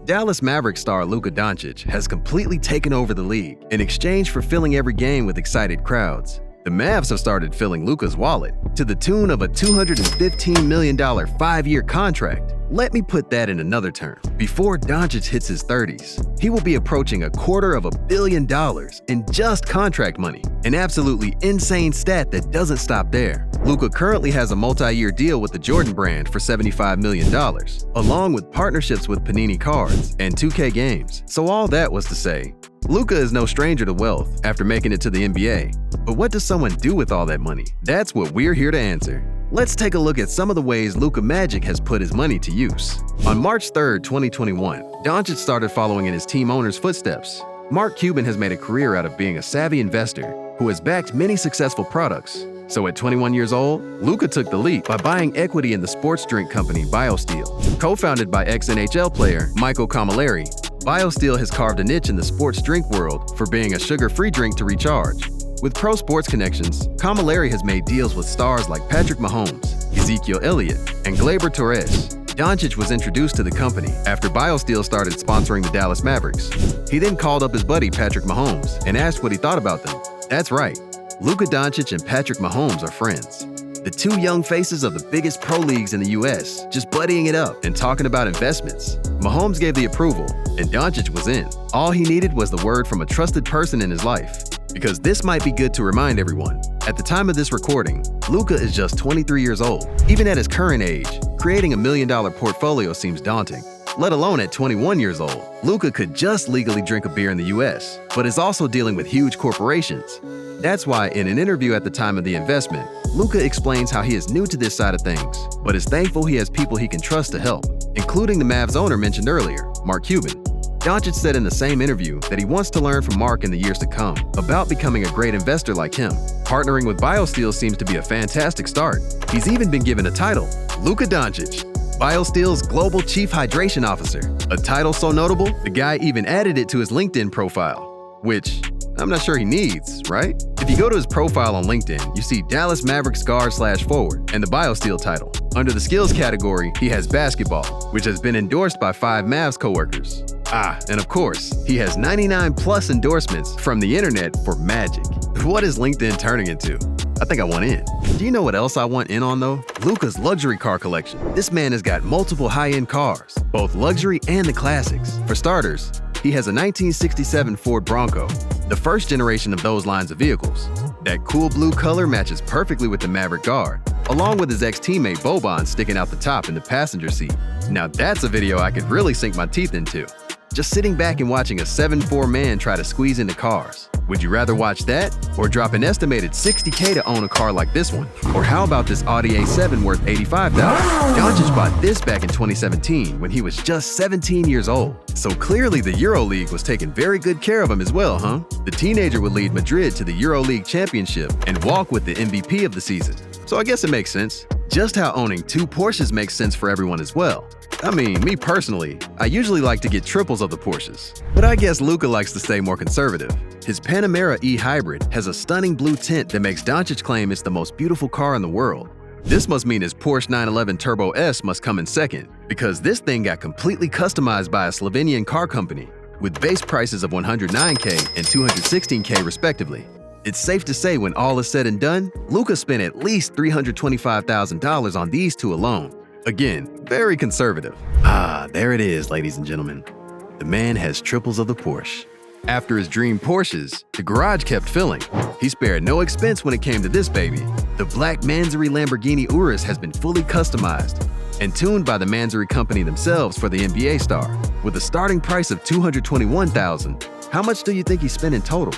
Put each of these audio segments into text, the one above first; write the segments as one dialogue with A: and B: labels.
A: Dallas Mavericks star Luka Doncic has completely taken over the league in exchange for filling every game with excited crowds. The Mavs have started filling Luka's wallet to the tune of a $215 million 5-year contract. Let me put that in another term. Before Doncic hits his 30s, he will be approaching $250 million in just contract money, an absolutely insane stat that doesn't stop there. Luka currently has a multi-year deal with the Jordan brand for $75 million, along with partnerships with Panini Cards and 2K Games. So all that was to say, Luka is no stranger to wealth after making it to the NBA. But what does someone do with all that money? That's what we're here to answer. Let's take a look at some of the ways Luka Magic has put his money to use. On March 3, 2021, Doncic started following in his team owner's footsteps. Mark Cuban has made a career out of being a savvy investor who has backed many successful products. So at 21 years old, Luka took the leap by buying equity in the sports drink company BioSteel. Co-founded by ex-NHL player Michael Camilleri, BioSteel has carved a niche in the sports drink world for being a sugar-free drink to recharge. With pro sports connections, Camilleri has made deals with stars like Patrick Mahomes, Ezekiel Elliott, and Gleyber Torres. Doncic was introduced to the company after BioSteel started sponsoring the Dallas Mavericks. He then called up his buddy Patrick Mahomes and asked what he thought about them. That's right, Luka Doncic and Patrick Mahomes are friends. The two young faces of the biggest pro leagues in the US, just buddying it up and talking about investments. Mahomes gave the approval, and Doncic was in. All he needed was the word from a trusted person in his life. Because this might be good to remind everyone, at the time of this recording, Luka is just 23 years old. Even at his current age, creating $1 million portfolio seems daunting. Let alone at 21 years old. Luka could just legally drink a beer in the US, but is also dealing with huge corporations. That's why in an interview at the time of the investment, Luka explains how he is new to this side of things, but is thankful he has people he can trust to help, including the Mavs owner mentioned earlier, Mark Cuban. Doncic said in the same interview that he wants to learn from Mark in the years to come about becoming a great investor like him. Partnering with BioSteel seems to be a fantastic start. He's even been given a title, Luka Doncic, BioSteel's Global Chief Hydration Officer. A title so notable, the guy even added it to his LinkedIn profile, which I'm not sure he needs, right? If you go to his profile on LinkedIn, you see Dallas Mavericks guard/forward and the BioSteel title. Under the skills category, he has basketball, which has been endorsed by 5 Mavs coworkers. And of course, he has 99 plus endorsements from the internet for Magic. What is LinkedIn turning into? I think I want in. Do you know what else I want in on though? Luka's luxury car collection. This man has got multiple high-end cars, both luxury and the classics. For starters, he has a 1967 Ford Bronco, the first generation of those lines of vehicles. That cool blue color matches perfectly with the Maverick guard, along with his ex-teammate Boban sticking out the top in the passenger seat. Now that's a video I could really sink my teeth into. Just sitting back and watching a 7'4" man try to squeeze into cars. Would you rather watch that or drop an estimated $60K to own a car like this one? Or how about this Audi A7 worth $85,000? Doncic bought this back in 2017 when he was just 17 years old. So clearly the EuroLeague was taking very good care of him as well, huh? The teenager would lead Madrid to the EuroLeague championship and walk with the MVP of the season. So I guess it makes sense. Just how owning 2 Porsches makes sense for everyone as well. I mean, me personally, I usually like to get triples of the Porsches, but I guess Luka likes to stay more conservative. His Panamera E-Hybrid has a stunning blue tint that makes Doncic claim it's the most beautiful car in the world. This must mean his Porsche 911 Turbo S must come in second, because this thing got completely customized by a Slovenian car company, with base prices of $109K and $216K respectively. It's safe to say when all is said and done, Luka spent at least $325,000 on these 2 alone. Again, very conservative. There it is, ladies and gentlemen. The man has triples of the Porsche. After his dream Porsches, the garage kept filling. He spared no expense when it came to this baby. The black Manzari Lamborghini Urus has been fully customized and tuned by the Manzari company themselves for the NBA star. With a starting price of $221,000, how much do you think he spent in total?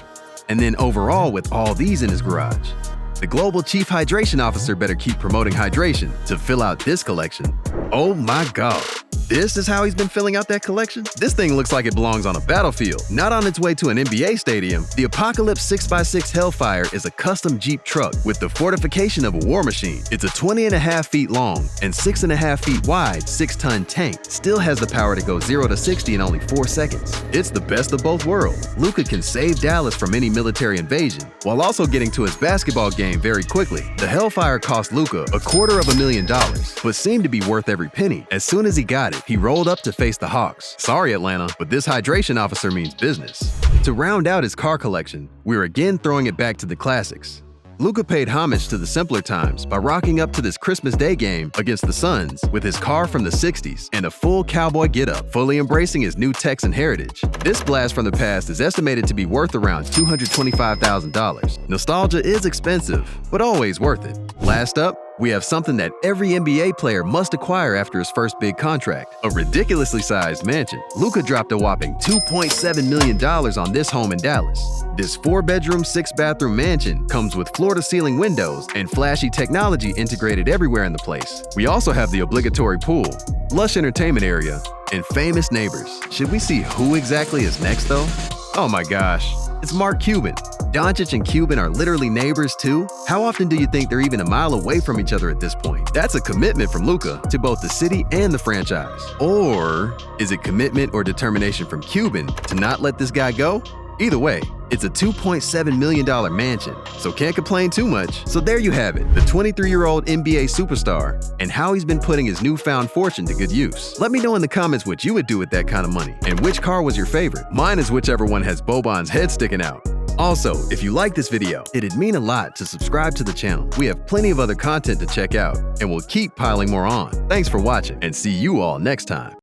A: And then overall with all these in his garage. The Global Chief Hydration Officer better keep promoting hydration to fill out this collection. Oh my God. This is how he's been filling out that collection? This thing looks like it belongs on a battlefield, not on its way to an NBA stadium. The Apocalypse 6x6 Hellfire is a custom Jeep truck with the fortification of a war machine. It's a 20.5 feet long and 6.5 feet wide 6-ton tank. Still has the power to go 0 to 60 in only 4 seconds. It's the best of both worlds. Luka can save Dallas from any military invasion, while also getting to his basketball game very quickly. The Hellfire cost Luka $250,000, but seemed to be worth every penny. As soon as he got it, dehydrated, he rolled up to face the Hawks. Sorry, Atlanta, but this hydration officer means business. To round out his car collection, we're again throwing it back to the classics. Luka paid homage to the simpler times by rocking up to this Christmas Day game against the Suns with his car from the 60s and a full cowboy getup, fully embracing his new Texan heritage. This blast from the past is estimated to be worth around $225,000. Nostalgia is expensive, but always worth it. Last up, we have something that every NBA player must acquire after his first big contract, a ridiculously sized mansion. Luka dropped a whopping $2.7 million on this home in Dallas. This 4-bedroom, 6-bathroom mansion comes with floor-to-ceiling windows and flashy technology integrated everywhere in the place. We also have the obligatory pool, lush entertainment area, and famous neighbors. Should we see who exactly is next though? Oh my gosh, it's Mark Cuban. Doncic and Cuban are literally neighbors too? How often do you think they're even a mile away from each other at this point? That's a commitment from Luka to both the city and the franchise. Or is it commitment or determination from Cuban to not let this guy go? Either way, it's a $2.7 million mansion, so can't complain too much. So there you have it, the 23-year-old NBA superstar and how he's been putting his newfound fortune to good use. Let me know in the comments what you would do with that kind of money and which car was your favorite. Mine is whichever one has Boban's head sticking out. Also, if you like this video, it'd mean a lot to subscribe to the channel. We have plenty of other content to check out, and we'll keep piling more on. Thanks for watching, and see you all next time.